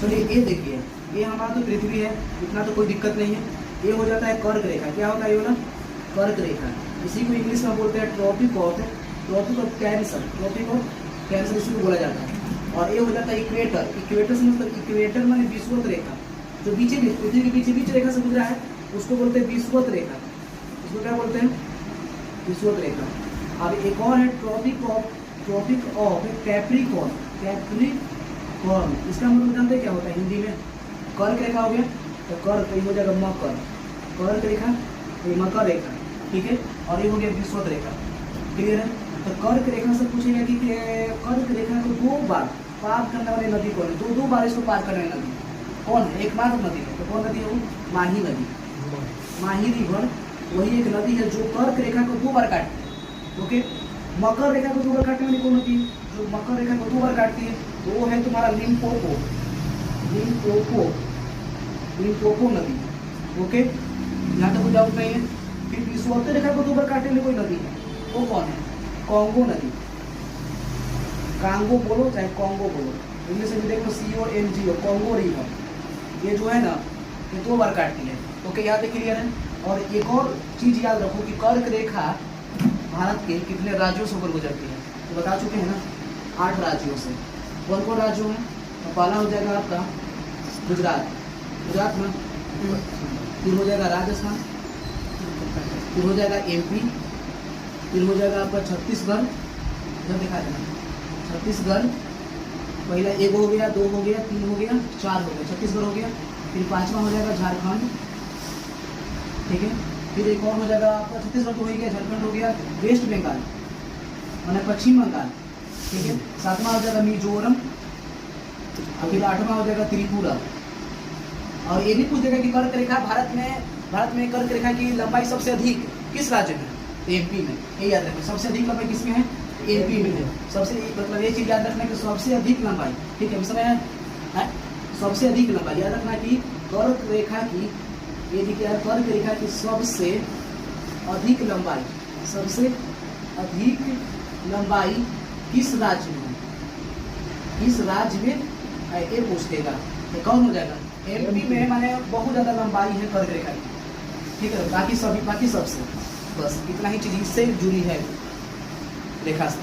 चलिए ये देखिए, ये हमारा तो पृथ्वी है, इतना तो कोई दिक्कत नहीं है। ये हो जाता है कर्क रेखा। क्या होता है ये वाला? कर्क रेखा। इसी को इंग्लिश में बोलते हैं tropic of cancer, tropic of cancer इसी को बोला जाता है। और ये हो जाता है इक्वेटर। इक्वेटर से मतलब इक्वेटर माने विषुवत रेखा, जो बीच पृथ्वी के बीच रेखा से गुजरा है उसको बोलते हैं विषुवत रेखा। उसको क्या बोलते हैं? विषुवत रेखा। अब एक और है ट्रॉपिक ऑफ कैप्रिकॉर्न। कैप्रिकॉर्न इसका मतलब जानते हैं क्या होता है हिंदी में? कर्क रेखा हो गया तो कर्क हो जाएगा मकर, कर्क रेखा, ये मकर रेखा, ठीक है। और ये हो गया विषुवत रेखा। क्लियर है? तो कर्क रेखा से पूछेगा कि कर्क रेखा को 2 बार पार करने वाली नदी कौन है? 2 बार इसको पार करने वाली नदी कौन है? एकमात्र नदी है। तो कौन नदी है वो? माही नदी, माही रिवर। वही एक नदी है जो कर्क रेखा को 2 बार काटती है। ओके, मकर रेखा को 2 बार काटने वाली कौन नदी है जो मकर रेखा को 2 बार काटती है? तो वो है तुम्हारा लिम्पोपो, लिम्पोपो नदी। ओके, यहाँ तक कोई डाउट नहीं है। फिर विषुवत रेखा को 2 बार काटने वाली कोई नदी है, वो कौन है? कांगो नदी। कांगो बोलो चाहे कांगो बोलो, इंग्लिश में देखो CONGO, कांगो रिवर। ये जो है ना ये 2 बार काटती है। ओके, यहाँ तक क्लियर है। और एक और चीज याद रखो कि कर्क रेखा भारत के कितने राज्यों से होकर गुजरती है? तो बता चुके हैं ना, 8 राज्यों से। कौन कौन राज्यों हैं? तो पहला हो जाएगा आपका गुजरात, गुजरात में। फिर हो जाएगा राजस्थान, फिर हो जाएगा MP, फिर हो जाएगा आपका छत्तीसगढ़। इधर दिखा देना, छत्तीसगढ़ पहला 1 हो गया, 2 हो गया, 3 हो गया, 4 हो गया, छत्तीसगढ़ हो गया। फिर 5वां हो जाएगा झारखंड, ठीक है। फिर एक और हो जाएगा आपका छत्तीसगढ़ तो हो ही गया, झारखंड हो गया, वेस्ट बंगाल माने पश्चिम बंगाल, ठीक है। 7वां हो जाएगा मिजोरम, और फिर 8वां हो जाएगा त्रिपुरा। और ये भी पूछ देगा कि कर्क रेखा भारत में कर्क रेखा की लंबाई सबसे अधिक किस राज्य में? MP में। ये याद रखना, सबसे अधिक लंबाई किसमें है? MP में है। सबसे मतलब ये चीज याद रखना कि सबसे अधिक लंबाई, ठीक है, इसमें है सबसे अधिक लंबाई। याद रखना कि कर्क रेखा की, ये देखिए कर्क रेखा की सबसे अधिक लंबाई, सबसे अधिक लंबाई किस राज्य में? किस राज्य में ये पूछ देगा। तो कौन हो जाएगा? MP में, माने बहुत ज़्यादा लंबाई है कर्क रेखा की, ठीक है। बाकी सबसे बस इतना ही चीज़ इससे जुड़ी है रेखा से।